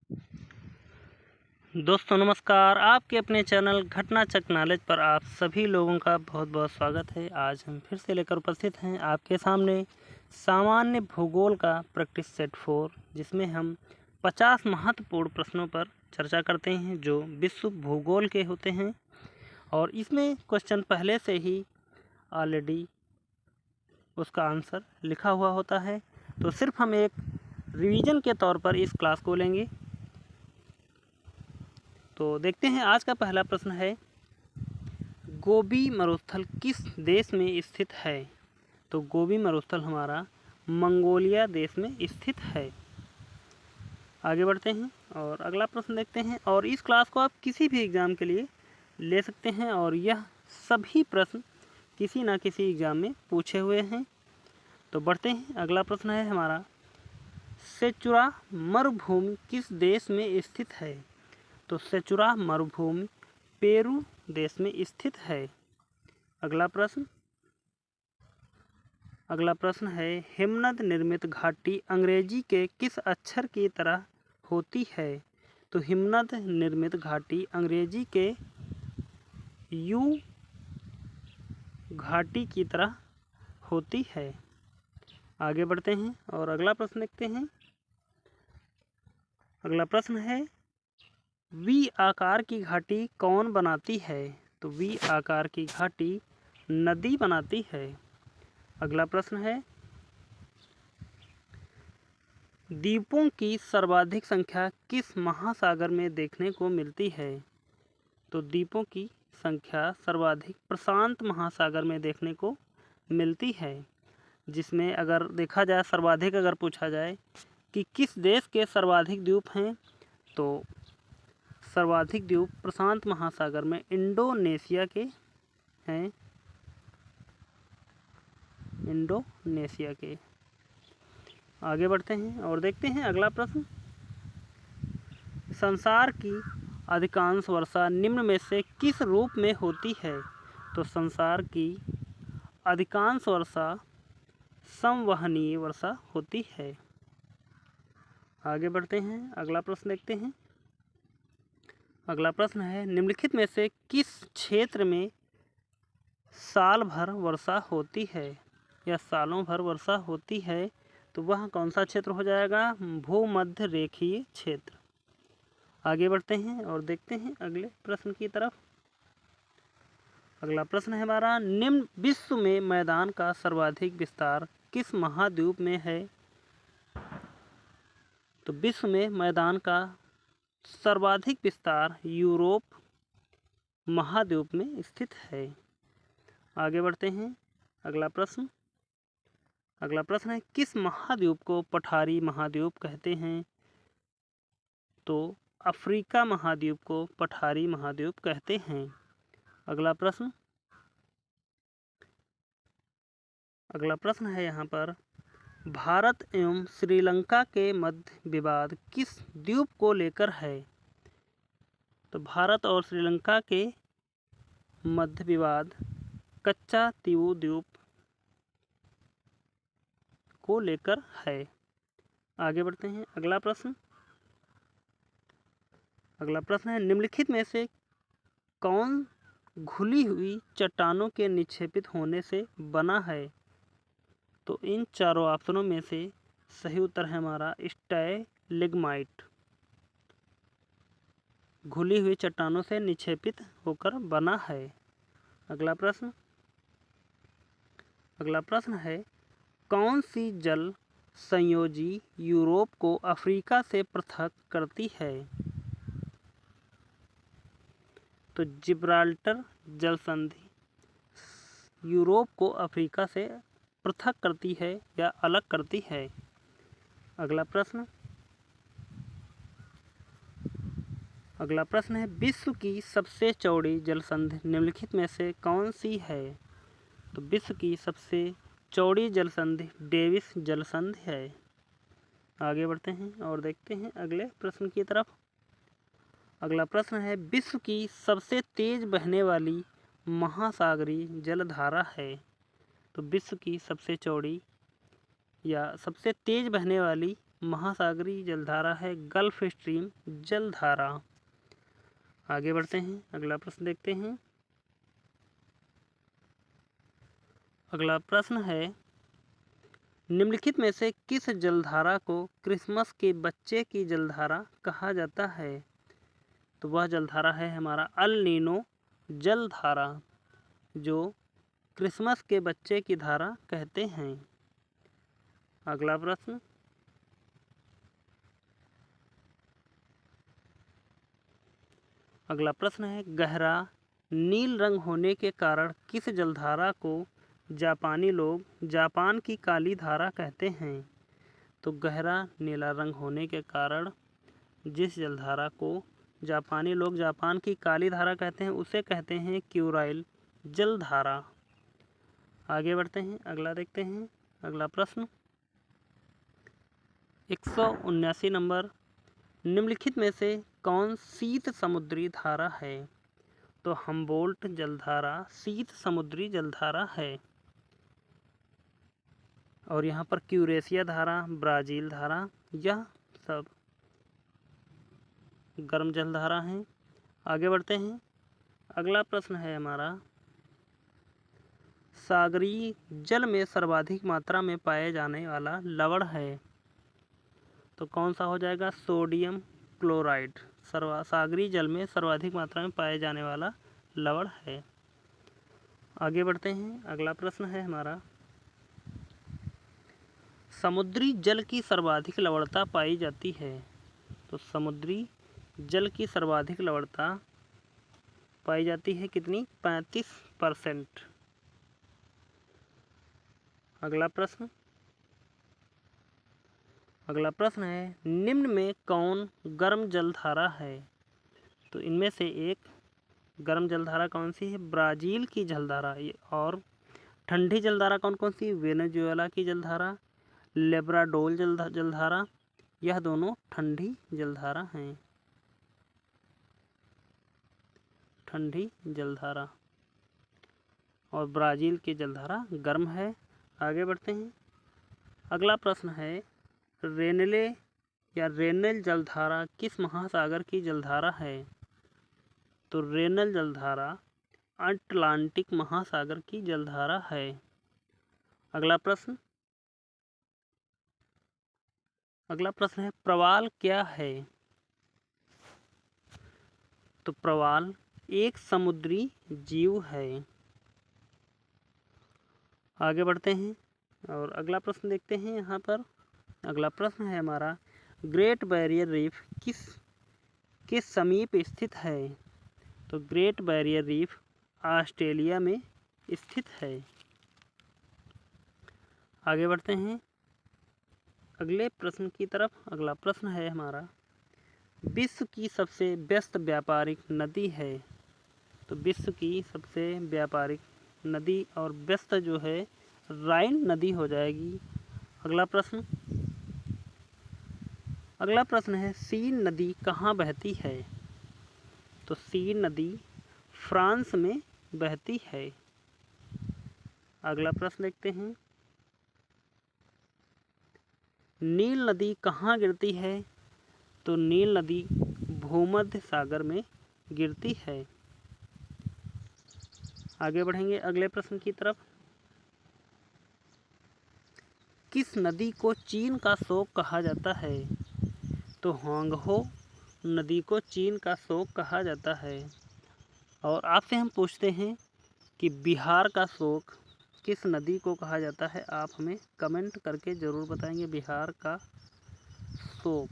दोस्तों नमस्कार। आपके अपने चैनल घटना चक नॉलेज पर आप सभी लोगों का बहुत बहुत स्वागत है। आज हम फिर से लेकर उपस्थित हैं आपके सामने सामान्य भूगोल का प्रैक्टिस सेट 4, जिसमें हम 50 महत्वपूर्ण प्रश्नों पर चर्चा करते हैं जो विश्व भूगोल के होते हैं। और इसमें क्वेश्चन पहले से ही ऑलरेडी उसका आंसर लिखा हुआ होता है, तो सिर्फ हम एक रिवीजन के तौर पर इस क्लास को लेंगे। तो देखते हैं आज का पहला प्रश्न है, गोबी मरुस्थल किस देश में स्थित है? तो गोबी मरुस्थल हमारा मंगोलिया देश में स्थित है। आगे बढ़ते हैं और अगला प्रश्न देखते हैं। और इस क्लास को आप किसी भी एग्ज़ाम के लिए ले सकते हैं और यह सभी प्रश्न किसी ना किसी एग्ज़ाम में पूछे हुए हैं। तो बढ़ते हैं, अगला प्रश्न है हमारा, सेचुरा मरुभूमि किस देश में स्थित है? तो सेचुरा मरुभूमि पेरू देश में स्थित है। अगला प्रश्न है, हिमनद निर्मित घाटी अंग्रेजी के किस अक्षर की तरह होती है? तो हिमनद निर्मित घाटी अंग्रेजी के यू घाटी की तरह होती है। आगे बढ़ते हैं और अगला प्रश्न देखते हैं। अगला प्रश्न है, वी आकार की घाटी कौन बनाती है? तो वी आकार की घाटी नदी बनाती है। अगला प्रश्न है, द्वीपों की सर्वाधिक संख्या किस महासागर में देखने को मिलती है? तो द्वीपों की संख्या सर्वाधिक प्रशांत महासागर में देखने को मिलती है, जिसमें अगर देखा जाए सर्वाधिक अगर पूछा जाए कि किस देश के सर्वाधिक द्वीप हैं, तो सर्वाधिक द्वीप प्रशांत महासागर में इंडोनेशिया के हैं। इंडोनेशिया के। आगे बढ़ते हैं और देखते हैं अगला प्रश्न, संसार की अधिकांश वर्षा निम्न में से किस रूप में होती है? तो संसार की अधिकांश वर्षा संवहनीय वर्षा होती है। आगे बढ़ते हैं, अगला प्रश्न देखते हैं। अगला प्रश्न है, निम्नलिखित में से किस क्षेत्र में साल भर वर्षा होती है या सालों भर वर्षा होती है? तो वह कौन सा क्षेत्र हो जाएगा? भूमध्य रेखीय क्षेत्र। आगे बढ़ते हैं और देखते हैं अगले प्रश्न की तरफ। अगला प्रश्न है हमारा, निम्न विश्व में मैदान का सर्वाधिक विस्तार किस महाद्वीप में है? तो विश्व में मैदान का सर्वाधिक विस्तार यूरोप महाद्वीप में स्थित है। आगे बढ़ते हैं, अगला प्रश्न है, किस महाद्वीप को पठारी महाद्वीप कहते हैं? तो अफ्रीका महाद्वीप को पठारी महाद्वीप कहते हैं। अगला प्रश्न है यहाँ पर, भारत एवं श्रीलंका के मध्य विवाद किस द्वीप को लेकर है? तो भारत और श्रीलंका के मध्य विवाद कच्चातीवु द्वीप को लेकर है। आगे बढ़ते हैं, अगला प्रश्न है, निम्नलिखित में से कौन घुली हुई चट्टानों के निक्षेपित होने से बना है? तो इन चारों ऑप्शनों में से सही उत्तर है हमारा स्टैलेग्माइट, घुली हुई चट्टानों से निक्षेपित होकर बना है। अगला प्रश्न है, कौन सी जल संयोजी यूरोप को अफ्रीका से पृथक करती है? तो जिब्राल्टर जल संधि यूरोप को अफ्रीका से पृथक करती है या अलग करती है। अगला प्रश्न है, विश्व की सबसे चौड़ी जलसंधि निम्नलिखित में से कौन सी है? तो विश्व की सबसे चौड़ी जलसंधि डेविस जलसंधि है। आगे बढ़ते हैं और देखते हैं अगले प्रश्न की तरफ। अगला प्रश्न है, विश्व की सबसे तेज बहने वाली महासागरीय जलधारा है? तो विश्व की सबसे चौड़ी या सबसे तेज बहने वाली महासागरीय जलधारा है गल्फ स्ट्रीम जलधारा। आगे बढ़ते हैं, अगला प्रश्न देखते हैं। अगला प्रश्न है, निम्नलिखित में से किस जलधारा को क्रिसमस के बच्चे की जलधारा कहा जाता है? तो वह जलधारा है हमारा अल नीनो जलधारा, जो क्रिसमस के बच्चे की धारा कहते हैं। अगला प्रश्न, अगला प्रश्न है, गहरा नील रंग होने के कारण किस जलधारा को जापानी लोग जापान की काली धारा कहते हैं? तो गहरा नीला रंग होने के कारण जिस जलधारा को जापानी लोग जापान की काली धारा कहते हैं उसे कहते हैं क्यूराइल जलधारा। आगे बढ़ते हैं, अगला देखते हैं। अगला प्रश्न 179 नंबर, निम्नलिखित में से कौन शीत समुद्री धारा है? तो हम्बोल्ट जलधारा शीत समुद्री जलधारा है। और यहाँ पर क्यूरेशिया धारा, ब्राज़ील धारा, यह सब गर्म जलधारा हैं। आगे बढ़ते हैं, अगला प्रश्न है हमारा, सागरीय जल में सर्वाधिक मात्रा में पाए जाने वाला लवण है? तो कौन सा हो जाएगा? सोडियम क्लोराइड सागरीय जल में सर्वाधिक मात्रा में पाए जाने वाला लवण है। आगे बढ़ते हैं, अगला प्रश्न है हमारा, समुद्री जल की सर्वाधिक लवणता पाई जाती है? तो समुद्री जल की सर्वाधिक लवणता पाई जाती है कितनी? 35%। अगला प्रश्न, अगला प्रश्न है, निम्न में कौन गर्म जलधारा है? तो इनमें से एक गर्म जलधारा कौन सी है? ब्राज़ील की जलधारा। और ठंडी जलधारा कौन कौन सी? वेनेजुएला की जलधारा, लेब्राडोर जलधारा, यह दोनों ठंडी जलधारा हैं। ठंडी जलधारा और ब्राज़ील की जलधारा गर्म है। आगे बढ़ते हैं, अगला प्रश्न है, रेनले या रेनल जलधारा किस महासागर की जलधारा है? तो रेनल जलधारा अटलांटिक महासागर की जलधारा है। अगला प्रश्न, अगला प्रश्न है, प्रवाल क्या है? तो प्रवाल एक समुद्री जीव है। आगे बढ़ते हैं और अगला प्रश्न देखते हैं। यहाँ पर अगला प्रश्न है हमारा, ग्रेट बैरियर रीफ किस समीप स्थित है? तो ग्रेट बैरियर रीफ ऑस्ट्रेलिया में स्थित है। आगे बढ़ते हैं अगले प्रश्न की तरफ। अगला प्रश्न है हमारा, विश्व की सबसे व्यस्त व्यापारिक नदी है? तो विश्व की सबसे व्यापारिक नदी और व्यस्त जो है राइन नदी हो जाएगी। अगला प्रश्न, अगला प्रश्न है, सीन नदी कहाँ बहती है? तो सीन नदी फ्रांस में बहती है। अगला प्रश्न देखते हैं, नील नदी कहाँ गिरती है? तो नील नदी भूमध्य सागर में गिरती है। आगे बढ़ेंगे अगले प्रश्न की तरफ, किस नदी को चीन का शोक कहा जाता है? तो होंगहो नदी को चीन का शोक कहा जाता है। और आपसे हम पूछते हैं कि बिहार का शोक किस नदी को कहा जाता है? आप हमें कमेंट करके ज़रूर बताएंगे बिहार का शोक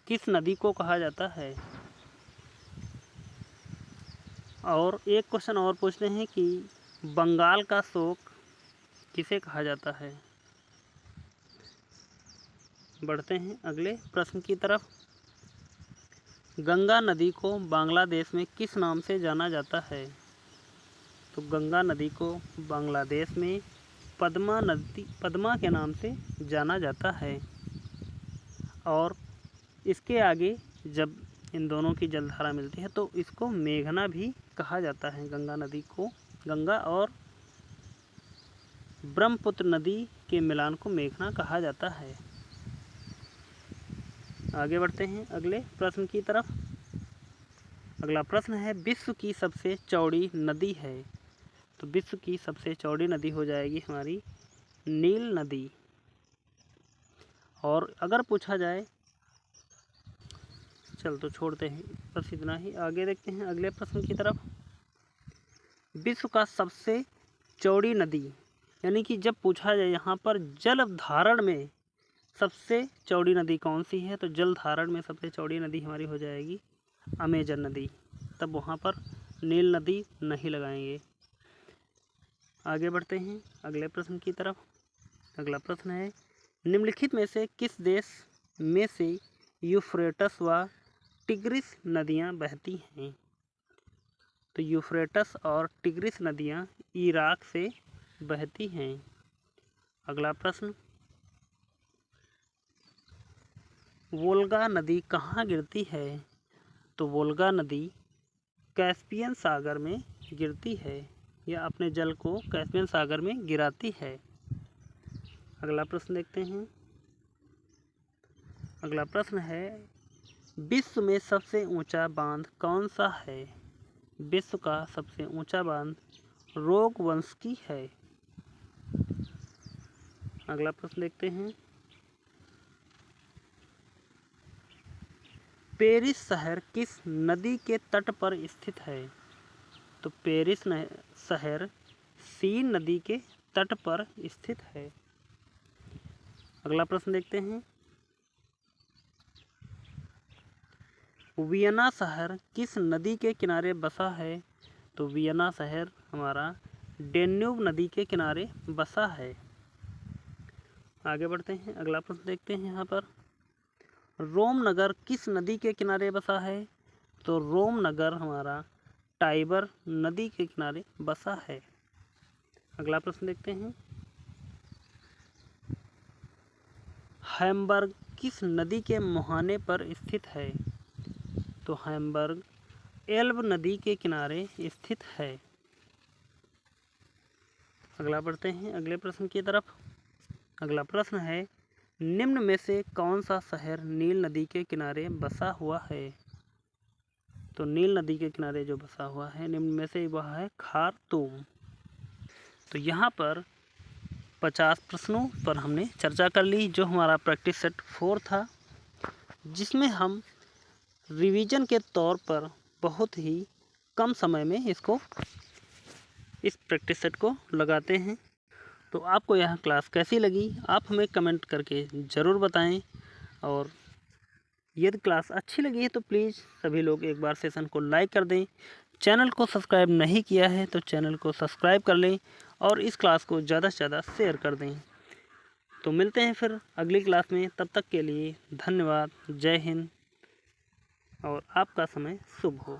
किस नदी को कहा जाता है। और एक क्वेश्चन और पूछते हैं कि बंगाल का शोक किसे कहा जाता है? बढ़ते हैं अगले प्रश्न की तरफ, गंगा नदी को बांग्लादेश में किस नाम से जाना जाता है? तो गंगा नदी को बांग्लादेश में पद्मा के नाम से जाना जाता है। और इसके आगे जब इन दोनों की जलधारा मिलती है तो इसको मेघना भी कहा जाता है। गंगा नदी को, गंगा और ब्रह्मपुत्र नदी के मिलान को मेघना कहा जाता है। आगे बढ़ते हैं अगले प्रश्न की तरफ। अगला प्रश्न है, विश्व की सबसे चौड़ी नदी है। तो विश्व की सबसे चौड़ी नदी हो जाएगी हमारी नील नदी। और अगर पूछा जाए, चल तो छोड़ते हैं, बस इतना ही। आगे देखते हैं अगले प्रश्न की तरफ। विश्व का सबसे चौड़ी नदी, यानी कि जब पूछा जाए यहाँ पर जल धारण में सबसे चौड़ी नदी कौन सी है, तो जल धारण में सबसे चौड़ी नदी हमारी हो जाएगी अमेजन नदी। तब वहाँ पर नील नदी नहीं लगाएंगे। आगे बढ़ते हैं अगले प्रश्न की तरफ। अगला प्रश्न है, निम्नलिखित में से किस देश में से यूफ्रेटस व टिग्रिस नदियाँ बहती हैं। तो यूफ्रेटस और टिग्रिस नदियाँ इराक से बहती हैं। अगला प्रश्न, वोल्गा नदी कहाँ गिरती है। तो वोल्गा नदी कैस्पियन सागर में गिरती है, या अपने जल को कैस्पियन सागर में गिराती है। अगला प्रश्न देखते हैं। अगला प्रश्न है, विश्व में सबसे ऊंचा बांध कौन सा है। विश्व का सबसे ऊंचा बांध रोगवंशकी है। अगला प्रश्न देखते हैं, पेरिस शहर किस नदी के तट पर स्थित है। तो पेरिस शहर सीन नदी के तट पर स्थित है। अगला प्रश्न देखते हैं, वियना शहर किस नदी के किनारे बसा है। तो वियना शहर हमारा डेन्यूब नदी के किनारे बसा है। आगे बढ़ते हैं अगला प्रश्न देखते हैं यहाँ पर, रोम नगर किस नदी के किनारे बसा है। तो रोम नगर हमारा टाइबर नदी के किनारे बसा है। अगला प्रश्न देखते हैं, हैम्बर्ग किस नदी के मुहाने पर स्थित है। तो हैम्बर्ग एल्ब नदी के किनारे स्थित है। अगला बढ़ते हैं अगले प्रश्न की तरफ। अगला प्रश्न है, निम्न में से कौन सा शहर नील नदी के किनारे बसा हुआ है। तो नील नदी के किनारे जो बसा हुआ है निम्न में से वह है खार्तूम। तो यहाँ पर 50 प्रश्नों पर हमने चर्चा कर ली, जो हमारा प्रैक्टिस सेट 4 था, जिसमें हम रिवीजन के तौर पर बहुत ही कम समय में इस प्रैक्टिस सेट को लगाते हैं। तो आपको यह क्लास कैसी लगी आप हमें कमेंट करके ज़रूर बताएं, और यदि क्लास अच्छी लगी है तो प्लीज़ सभी लोग एक बार सेशन को लाइक कर दें। चैनल को सब्सक्राइब नहीं किया है तो चैनल को सब्सक्राइब कर लें, और इस क्लास को ज़्यादा से ज़्यादा शेयर कर दें। तो मिलते हैं फिर अगली क्लास में, तब तक के लिए धन्यवाद। जय हिंद और आपका समय शुभ हो।